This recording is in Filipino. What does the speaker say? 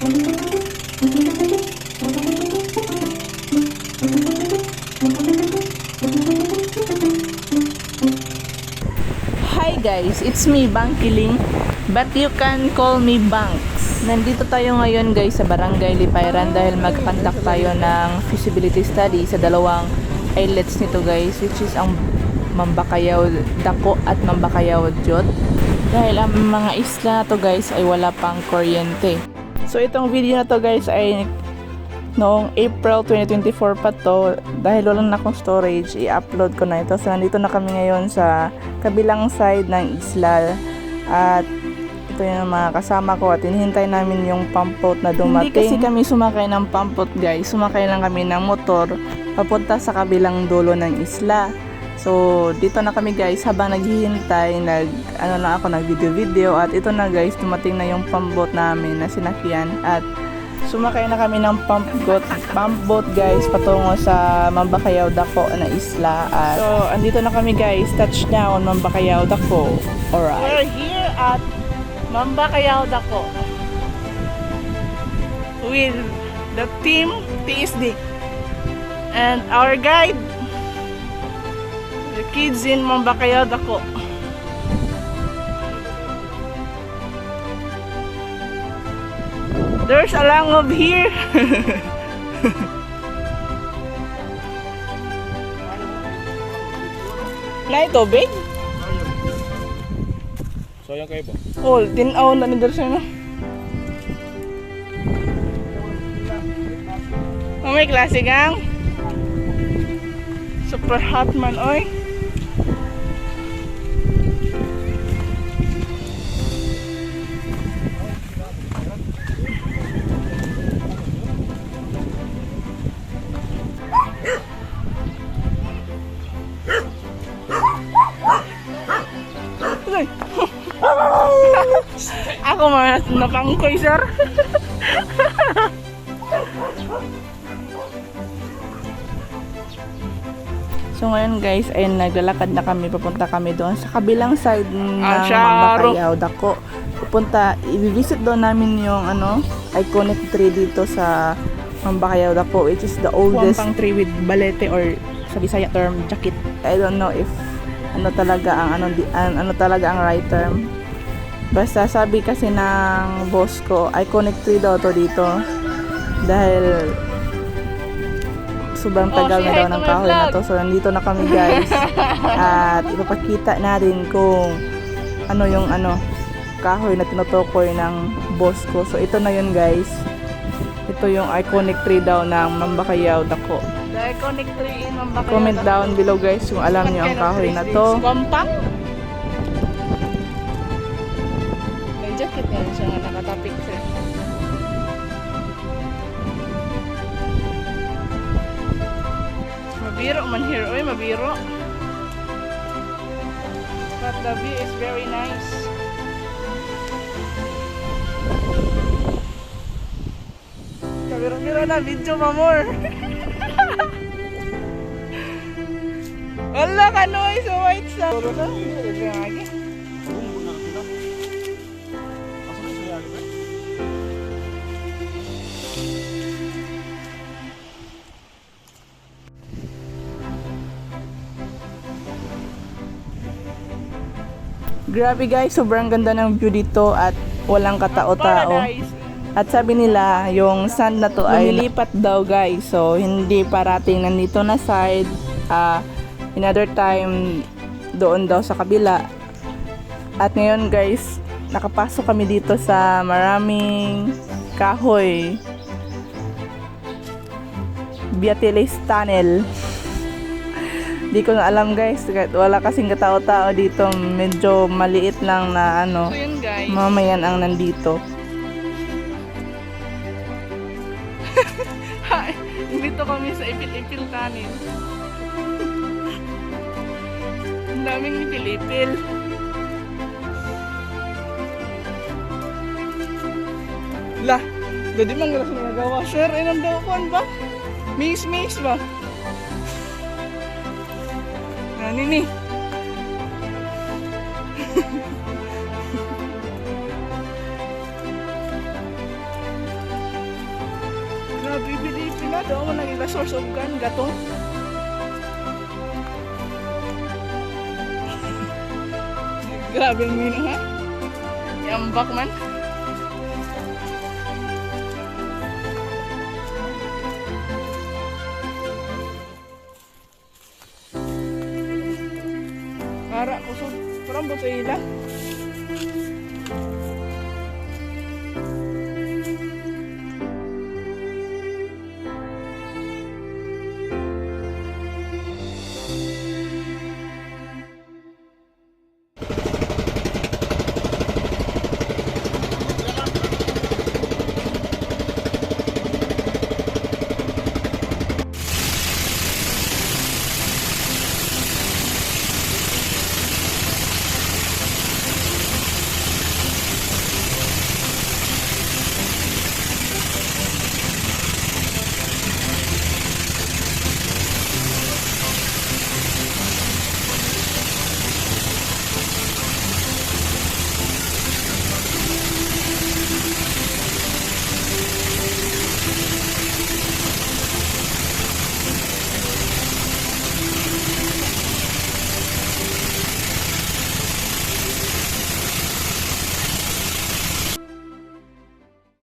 Hi guys, it's me Bangkiling, but you can call me Banks. Nandito tayo ngayon guys sa Barangay Lipayran dahil mag-conduct tayo ng feasibility study sa dalawang islets nito guys, which is ang Mambakayaw Dako at Mambakayaw Jot. Dahil ang mga isla na to guys ay wala pang kuryente. So itong video na to guys ay noong April 2024 pa to, dahil wala na akong storage, i-upload ko na ito. So nandito na kami ngayon sa kabilang side ng isla at ito yung mga kasama ko at hinihintay namin yung pump boat na dumating. Hindi kasi kami sumakay ng pump boat guys, sumakay lang kami ng motor papunta sa kabilang dulo ng isla. So dito na kami guys, habang naghihintay, nag-video at ito na guys, dumating na yung pump boat namin na sinakyan at sumakay na kami ng pump boat guys patungo sa Mambakayaw Dako na isla. At so andito na kami guys, touchdown Mambakayaw Dako. Alright, we're here at Mambakayaw Dako with the team TSD and our guide, the kids in Mambakayaw Dako. There's a langob here. Na ito, babe? Sayang kayo ba? Oh, tinaw na nandun siya, no? Oh, may klase gang. Super hot man, oy. Ako mas napangkoy, sir. So ngayon guys ay naglalakad na kami, papunta kami doon sa kabilang side ng Mambakayaw Dako. I-visit doon namin yung iconic tree dito sa Mambakayaw Dako, which is the oldest Wampang tree with balete, or sa Bisaya term jakit. I don't know if ano talaga ang right term. Basta sabi kasi ng boss ko, iconic tree daw to dito dahil sobrang tagal na daw ng kahoy na to. So nandito na kami guys at ipapakita natin kung ano yung kahoy na tinutukoy ng boss ko. So ito na yun guys, ito yung iconic tree daw ng Mambakayaw Dako. The iconic tree in Mambakayaw Dako. Comment down below guys kung alam niyo ang kahoy na to. Wampang? May jacket na siya nga nakatapik sir. Mabiro man here, oy, mabiro. But the view is very nice. Kabiro-biro na, video pa more. Wala ka noy, so white sa. Puro na, lagi. Grabe guys, sobrang ganda ng view dito at walang katao-tao. At sabi nila, yung sand na to ay lumilipat daw guys. So, hindi parating nandito na side. Another time, doon daw sa kabila. At ngayon guys, nakapasok kami dito sa maraming kahoy. Biatilis Tunnel. Di ko na alam guys, wala kasing katao-tao dito, medyo maliit lang na So yun guys, mamayan ang nandito. dito kami sa ipil-ipil tunnel. Ang daming ipil-ipil. Lah, dadi man galas nga gawa. Sir, inang daw kon ba? Miss ba? Nini. doon mo naging source of gun, gatong. Grabe ang mino ha. Yambak man. Para kusog. Parang ba sa ila?